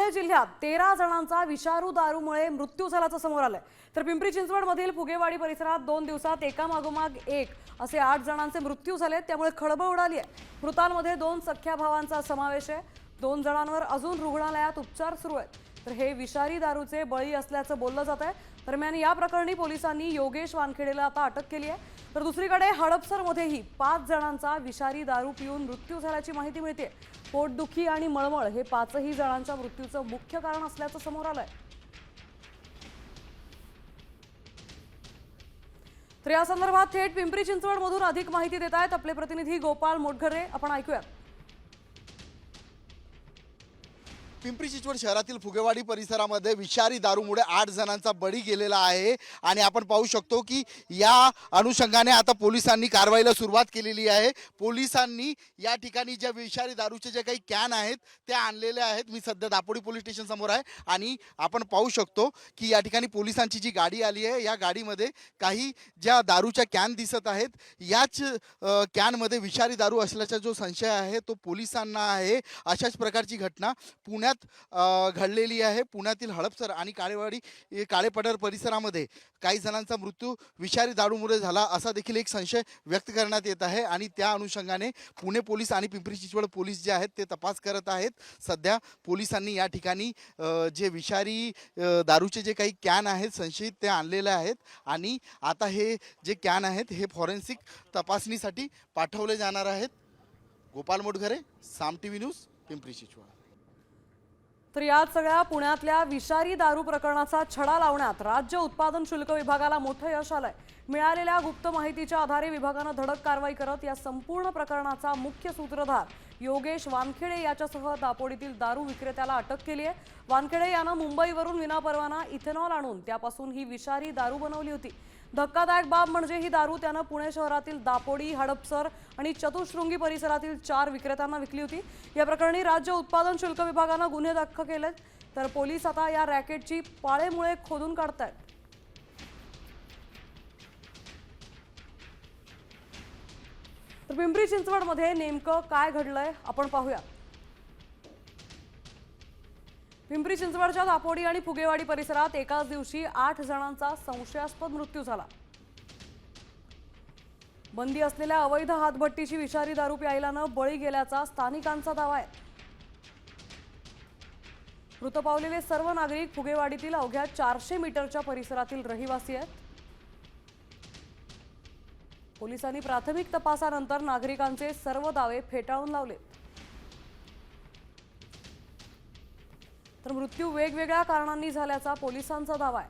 ठाणे जिल्ह्यात 13 जणांचा विषारू दारूमुळे मृत्यू झाल्याचं समोर आलंय। तर पिंपरी चिंचवड मधील फुगेवाडी परिसरात 2 दिवसात एकामागोमाग एक असे 8 जणांचे मृत्यू झाले, त्यामुळे खळबळ उडाली आहे। मृतांमध्ये 2 सख्ख्या भावांचा समावेश आहे। 2 जणांवर अजून रुग्णालयात उपचार सुरू आहेत। तर हे विषारी दारूचे बळी असल्याचं बोललं जात आहे। दरम्यान या प्रकरणी पोलिसांनी योगेश वानखेडेला आता अटक केली आहे। तर दुसरीकडे हडपसरमध्येही 5 जणांचा विषारी दारू पिऊन मृत्यू झाल्याची माहिती मिळते। पोटदुखी आणि मळमळ हे 5ही जणांच्या मृत्यूचं मुख्य कारण असल्याचं समोर आलंय। तर या संदर्भात थेट पिंपरी चिंचवडमधून अधिक माहिती देत आहेत आपले प्रतिनिधी गोपाल मोटघरे। आपण ऐकूया। पिंपरी चिंचवड शहरातील फुगेवाडी परिसरामध्ये विषारी दारूमुळे 8 जणांचा बळी गेलेला आहे आणि आपण पाहू शकतो की या अनुषंगाने आता पोलिसांनी कारवाईला सुरुवात केलेली आहे। पोलिसांनी या ठिकाणी ज्या विषारी दारूचे जे काही कॅन आहेत ते आणलेले आहेत। मी सध्या दापोडी पोलीस स्टेशन समोर आहे आणि आपण पाहू शकतो की या ठिकाणी पोलिसांची जी गाडी आली आहे या गाडीमध्ये काही ज्या दारूच्या कॅन दिसत आहेत, याच कॅनमध्ये विषारी दारू असल्याचा जो संशय आहे तो पोलिसांना आहे। अशाच प्रकारची घटना पुण्यात घडलेली आहे। पुण्यातील हडपसर आणि काळेपडर परिसरामध्ये काही जणांचा मृत्यू विषारी दारूमुळे झाला असा देखील एक संशय व्यक्त करण्यात येत आहे आणि त्या अनुषंगाने पुणे पोलीस आणि पिंपरी चिंचवड पोलीस जे आहेत ते तपास करत आहेत। सध्या पोलिसांनी या ठिकाणी जे विषारी दारूचे जे काही कॅन आहेत संशयित ते आणलेले आहेत आणि आता हे जे कॅन आहेत हे फॉरेन्सिक तपासणीसाठी पाठवले जाणार आहेत। गोपाल मोटघरे, साम टीव्ही न्यूज, पिंपरी चिंचवड। तर यात सगळ्या पुण्यातल्या विषारी दारू प्रकरणाचा छडा लावण्यात राज्य उत्पादन शुल्क विभागाला मोठं यश आलंय। मिळालेल्या गुप्त माहितीच्या आधारे विभागानं धडक कारवाई करत या संपूर्ण प्रकरणाचा मुख्य सूत्रधार योगेश वानखेडे याच्यासह दापोडीतील दारू विक्रेत्याला अटक केली आहे। वानखेडे यानं मुंबईवरून विनापरवाना इथेनॉल आणून त्यापासून ही विषारी दारू बनवली होती। धक्कादायक बाब म्हणजे ही दारू त्यानं पुणे शहरातील दापोडी, हडपसर आणि चतुशृंगी परिसरातील 4 विक्रेत्यांना विकली होती। या प्रकरणी राज्य उत्पादन शुल्क विभागानं गुन्हे दाखल केलेत। तर पोलीस आता या रॅकेटची पाळेमुळे खोदून काढतायत। तर पिंपरी चिंचवडमध्ये नेमकं काय घडलंय आपण पाहूया। पिंपरी चिंचवडच्या दापोडी आणि फुगेवाडी परिसरात एकाच दिवशी 8 जणांचा संशयास्पद मृत्यू झाला। बंदी असलेल्या अवैध हातभट्टीची विषारी दारू प्यायल्यानं बळी गेल्याचा स्थानिकांचा दावा आहे। मृत पावलेले सर्व नागरिक फुगेवाडीतील अवघ्या 400 मीटरच्या परिसरातील रहिवासी आहेत। पोलिसांनी प्राथमिक तपासानंतर नागरिकांचे सर्व दावे फेटाळून लावले। तर मृत्यू वेगवेगळ्या कारणांनी झाल्याचा पोलिसांचा दावा आहे।